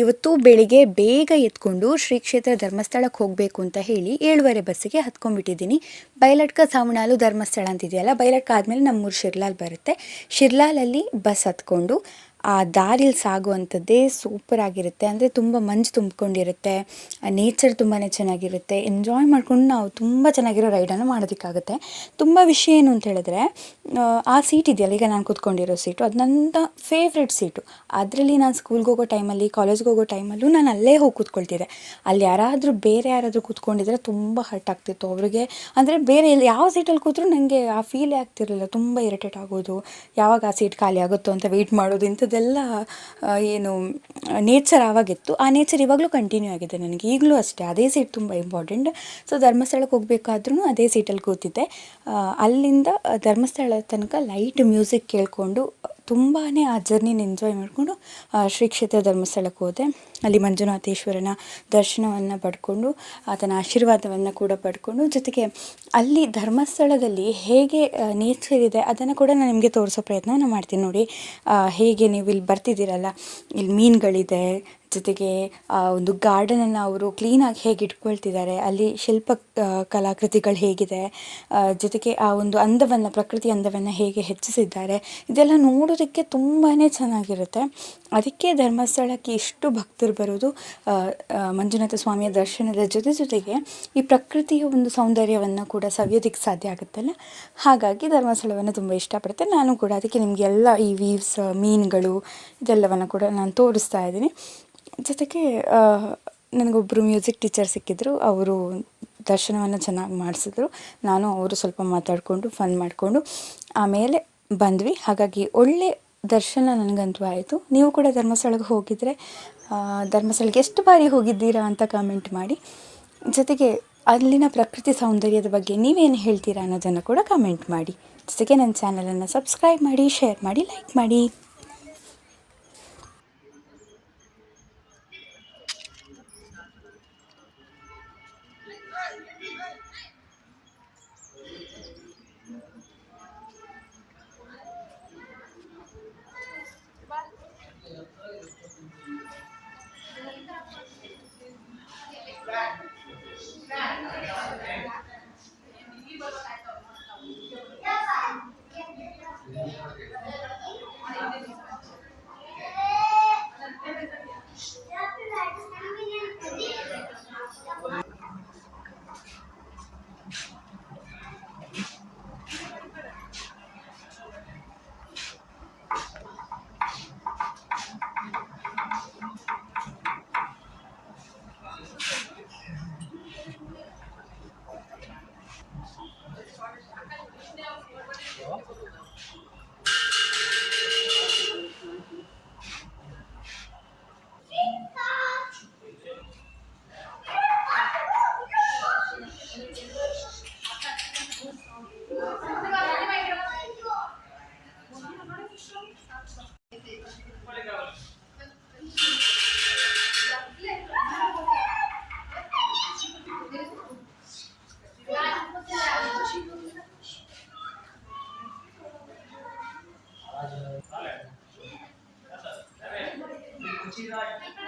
ಇವತ್ತು ಬೆಳಿಗ್ಗೆ ಬೇಗ ಎತ್ಕೊಂಡು ಶ್ರೀ ಕ್ಷೇತ್ರ ಧರ್ಮಸ್ಥಳಕ್ಕೆ ಹೋಗಬೇಕು ಅಂತ ಹೇಳಿ 7:30 ಬಸ್ಸಿಗೆ ಹತ್ಕೊಂಡ್ಬಿಟ್ಟಿದ್ದೀನಿ. ಬೈಲಟ್ಕ ಸಾವಣಾಲು ಧರ್ಮಸ್ಥಳ ಅಂತಿದೆಯಲ್ಲ, ಬೈಲಟ್ಕ ಆದಮೇಲೆ ನಮ್ಮೂರು ಶಿರ್ಲಾಲ್ ಬರುತ್ತೆ. ಶಿರ್ಲಾಲಲ್ಲಿ ಬಸ್ ಹತ್ಕೊಂಡು ಆ ದಾರಿಲಿ ಸಾಗುವಂಥದ್ದೇ ಸೂಪರಾಗಿರುತ್ತೆ. ಅಂದರೆ ತುಂಬ ಮಂಜು ತುಂಬಿಕೊಂಡಿರುತ್ತೆ, ನೇಚರ್ ತುಂಬಾ ಚೆನ್ನಾಗಿರುತ್ತೆ. ಎಂಜಾಯ್ ಮಾಡ್ಕೊಂಡು ನಾವು ತುಂಬ ಚೆನ್ನಾಗಿರೋ ರೈಡನ್ನು ಮಾಡೋದಕ್ಕಾಗುತ್ತೆ. ತುಂಬ ವಿಷಯ ಏನು ಅಂತ ಹೇಳಿದ್ರೆ, ಆ ಸೀಟ್ ಇದೆಯಲ್ಲ, ಈಗ ನಾನು ಕೂತ್ಕೊಂಡಿರೋ ಸೀಟು, ಅದು ನನ್ನ ಫೇವ್ರೆಟ್ ಸೀಟು. ಅದರಲ್ಲಿ ನಾನು ಸ್ಕೂಲ್ಗೆ ಹೋಗೋ ಟೈಮಲ್ಲಿ, ಕಾಲೇಜ್ಗೆ ಹೋಗೋ ಟೈಮಲ್ಲೂ ನಾನು ಅಲ್ಲೇ ಹೋಗಿ ಕೂತ್ಕೊಳ್ತಿದ್ದೆ. ಅಲ್ಲಿ ಬೇರೆ ಯಾರಾದರೂ ಕೂತ್ಕೊಂಡಿದ್ರೆ ತುಂಬ ಹರ್ಟ್ ಆಗ್ತಿತ್ತು ಅವ್ರಿಗೆ. ಅಂದರೆ ಬೇರೆ ಯಾವ ಸೀಟಲ್ಲಿ ಕೂತ್ರೂ ನನಗೆ ಆ ಫೀಲೇ ಆಗ್ತಿರಲಿಲ್ಲ. ತುಂಬ ಇರಿಟೇಟ್ ಆಗೋದು, ಯಾವಾಗ ಆ ಸೀಟ್ ಖಾಲಿ ಆಗುತ್ತೋ ಅಂತ ವೆಯ್ಟ್ ಮಾಡೋದು, ಇಂಥದ್ದೆಲ್ಲ ಏನು ನೇಚರ್ ಆವಾಗಿತ್ತು. ಆ ನೇಚರ್ ಇವಾಗಲೂ ಕಂಟಿನ್ಯೂ ಆಗಿದೆ ನನಗೆ. ಈಗಲೂ ಅಷ್ಟೇ, ಅದೇ ಸೀಟ್ ತುಂಬ ಇಂಪಾರ್ಟೆಂಟ್. ಸೊ ಧರ್ಮಸ್ಥಳಕ್ಕೆ ಹೋಗಬೇಕಾದ್ರೂ ಅದೇ ಸೀಟಲ್ಲಿ ಕೂತಿದ್ದೆ. ಅಲ್ಲಿಂದ ಧರ್ಮಸ್ಥಳ ತನಕ ಲೈಟ್ ಮ್ಯೂಸಿಕ್ ಕೇಳಿಕೊಂಡು ತುಂಬಾ ಆ ಜರ್ನಿನ ಎಂಜಾಯ್ ಮಾಡಿಕೊಂಡು ಶ್ರೀ ಕ್ಷೇತ್ರ ಧರ್ಮಸ್ಥಳಕ್ಕೆ ಹೋದೆ. ಅಲ್ಲಿ ಮಂಜುನಾಥೇಶ್ವರನ ದರ್ಶನವನ್ನು ಪಡ್ಕೊಂಡು ಆತನ ಆಶೀರ್ವಾದವನ್ನು ಕೂಡ ಪಡ್ಕೊಂಡು, ಜೊತೆಗೆ ಅಲ್ಲಿ ಧರ್ಮಸ್ಥಳದಲ್ಲಿ ಹೇಗೆ ನೇಚರ್ ಇದೆ ಅದನ್ನು ಕೂಡ ನಾನು ನಿಮಗೆ ತೋರಿಸೋ ಪ್ರಯತ್ನವನ್ನು ಮಾಡ್ತೀನಿ. ನೋಡಿ, ಹೇಗೆ ನೀವು ಇಲ್ಲಿ ಬರ್ತಿದ್ದೀರಲ್ಲ, ಇಲ್ಲಿ ಮೀನುಗಳಿದೆ, ಜೊತೆಗೆ ಒಂದು ಗಾರ್ಡನನ್ನು ಅವರು ಕ್ಲೀನಾಗಿ ಹೇಗೆ ಇಟ್ಕೊಳ್ತಿದ್ದಾರೆ, ಅಲ್ಲಿ ಶಿಲ್ಪ ಕಲಾಕೃತಿಗಳು ಹೇಗಿದೆ, ಜೊತೆಗೆ ಆ ಒಂದು ಅಂದವನ್ನು, ಪ್ರಕೃತಿ ಅಂದವನ್ನು ಹೇಗೆ ಹೆಚ್ಚಿಸಿದ್ದಾರೆ, ಇದೆಲ್ಲ ನೋಡೋದಕ್ಕೆ ತುಂಬಾ ಚೆನ್ನಾಗಿರುತ್ತೆ. ಅದಕ್ಕೆ ಧರ್ಮಸ್ಥಳಕ್ಕೆ ಇಷ್ಟು ಭಕ್ತರು ಬರೋದು. ಮಂಜುನಾಥ ಸ್ವಾಮಿಯ ದರ್ಶನದ ಜೊತೆಗೆ ಈ ಪ್ರಕೃತಿಯ ಒಂದು ಸೌಂದರ್ಯವನ್ನು ಕೂಡ ಸವಿಯೋದಕ್ಕೆ ಸಾಧ್ಯ ಆಗುತ್ತಲ್ಲ, ಹಾಗಾಗಿ ಧರ್ಮಸ್ಥಳವನ್ನು ತುಂಬ ಇಷ್ಟಪಡುತ್ತೆ ನಾನು ಕೂಡ. ಅದಕ್ಕೆ ನಿಮಗೆಲ್ಲ ಈ ವೀವ್ಸ್, ಮೀನುಗಳು ಇದೆಲ್ಲವನ್ನು ಕೂಡ ನಾನು ತೋರಿಸ್ತಾ ಇದ್ದೀನಿ. ಜೊತೆಗೆ ನನಗೊಬ್ಬರು ಮ್ಯೂಸಿಕ್ ಟೀಚರ್ ಸಿಕ್ಕಿದ್ರು. ಅವರು ದರ್ಶನವನ್ನು ಚೆನ್ನಾಗಿ ಮಾಡಿಸಿದ್ರು. ನಾನು ಅವರು ಸ್ವಲ್ಪ ಮಾತಾಡಿಕೊಂಡು ಫನ್ ಮಾಡಿಕೊಂಡು ಆಮೇಲೆ ಬಂದ್ವಿ. ಹಾಗಾಗಿ ಒಳ್ಳೆ ದರ್ಶನ ನನಗಂತೂ ಆಯಿತು. ನೀವು ಕೂಡ ಧರ್ಮಸ್ಥಳಕ್ಕೆ ಹೋಗಿದ್ದರೆ ಧರ್ಮಸ್ಥಳಕ್ಕೆ ಎಷ್ಟು ಬಾರಿ ಹೋಗಿದ್ದೀರಾ ಅಂತ ಕಮೆಂಟ್ ಮಾಡಿ. ಜೊತೆಗೆ ಅಲ್ಲಿನ ಪ್ರಕೃತಿ ಸೌಂದರ್ಯದ ಬಗ್ಗೆ ನೀವೇನು ಹೇಳ್ತೀರಾ ಅನ್ನೋದನ್ನು ಕೂಡ ಕಮೆಂಟ್ ಮಾಡಿ. ಜೊತೆಗೆ ನನ್ನ ಚಾನಲನ್ನು ಸಬ್ಸ್ಕ್ರೈಬ್ ಮಾಡಿ, ಶೇರ್ ಮಾಡಿ, ಲೈಕ್ ಮಾಡಿ. Gujarat.